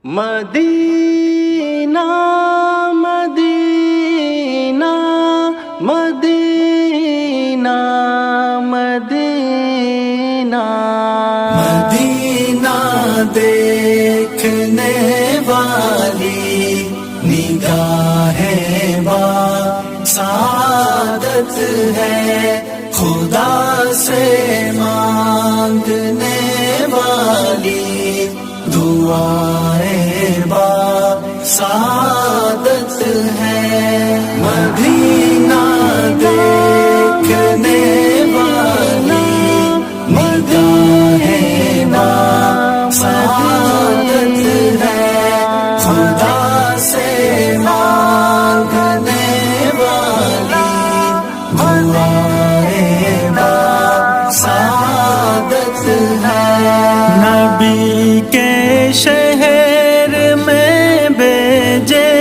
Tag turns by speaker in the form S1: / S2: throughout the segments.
S1: مدینہ مدینہ مدینہ مدینہ
S2: مدینہ دیکھنے والی نگاہیں با سعادت ہے، خدا سے مانگنے والی دعائیں با سعادت ہے۔ مدینہ دیکھنے والی نگاہیں با سعادت ہے، خدا سے مانگنے والی دعائیں با سعادت ہے۔ نبی کے شہر میں بھیجے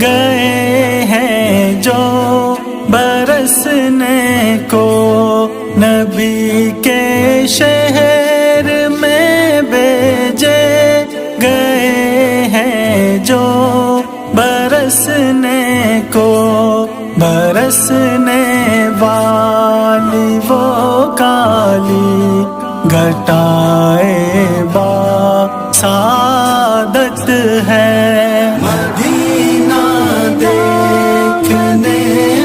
S2: گئے ہیں جو برسنے کو، نبی کے شہر میں بھیجے گئے ہیں جو برسنے کو، برسنے والی وہ کالی گھٹائیں با سعادت ہے۔ مدینہ دیکھنے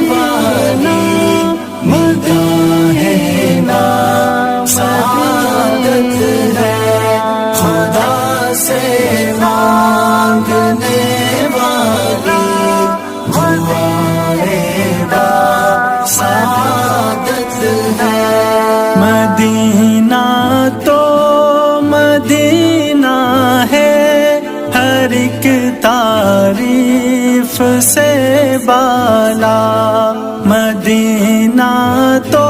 S2: والی نگاہیں با سعادت ہے، خدا سے مانگنے والی دعائیں با سعادت ہے۔ مدینہ تو مدینہ ہے، ہر ایک تعریف سے بالا، مدینہ تو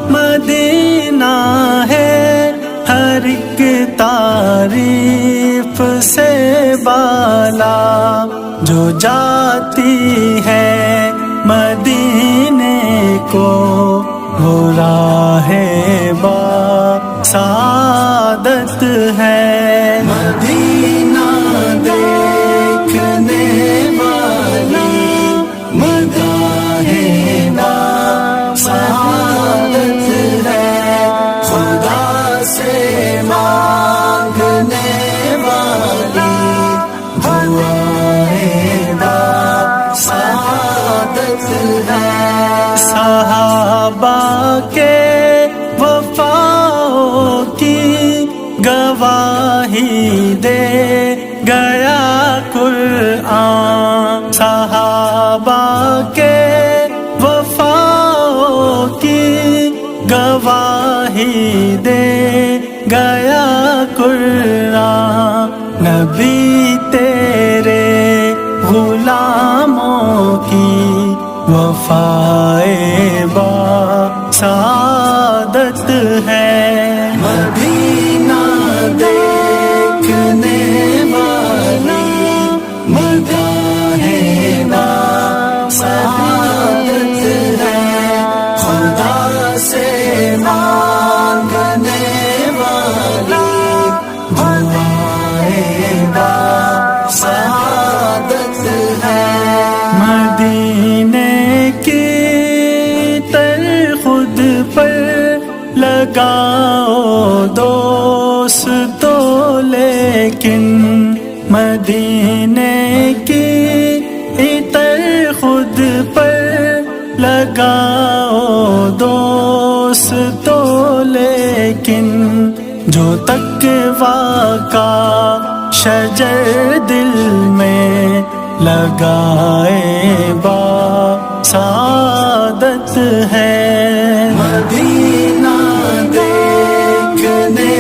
S2: مدینہ ہے، ہر ایک تعریف سے بالا، جو جاتی ہے مدینے کو وہ راہ با سعادت ہے۔ مدینہ دیکھنے والی نگاہیں با سعادت ہے، خدا سے مانگنے والی دعائیں با سعادت ہے۔ صحابہ کے وفاؤں کی گواہی دے گیا قرآن، صحابہ کے وفاؤں کی گواہی دے گیا قرآن، نبی تیرے غلاموں کی وفائیں با سعادت ہے۔ مدینہ دیکھنے والی نگاہیں با سعادت ہے، خدا سے مانگنے والی دعائیں با سعادت ہے۔ مدینے کی تر خود پر لگاؤ دوستو، لیکن مدینے کی عطر خود پر لگاؤ دوستو، لیکن جو تقویٰ کا شجر دل میں لگائے با سعادت ہے۔ مدینہ دیکھنے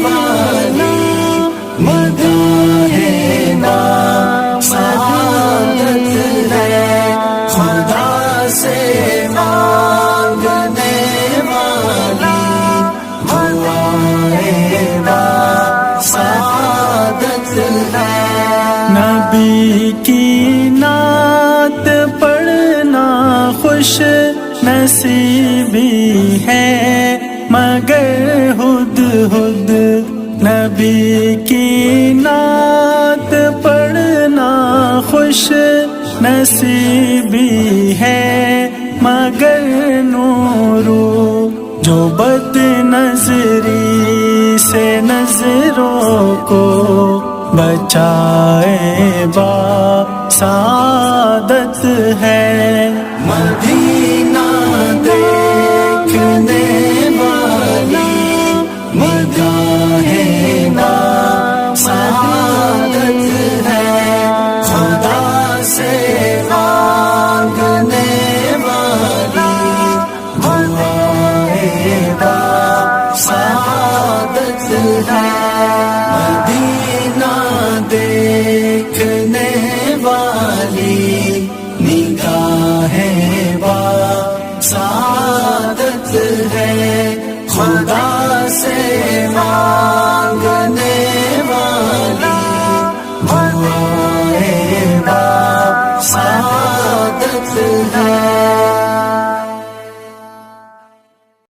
S2: والی نگاہیں با سعادت ہے، خدا سے مانگنے والی دعائیں با سعادت ہے۔ نبی کی نعت پڑھنا خوش نصیبی ہے، مگر ہد ہد نبی کی نعت خوش نصیبی ہے مگر نورو جو بد نظری سے نظروں کو بچائے با سعادت ہے مدینہ دیکھنے والی نگاہ نا سعادت ہے خدا سے مانگنے والی دعائے با سعادت ہے مدینہ دیکھنے والی نگاہ با سعادت ہے خدا سے مانگنے والی دعائے با سعادت ہے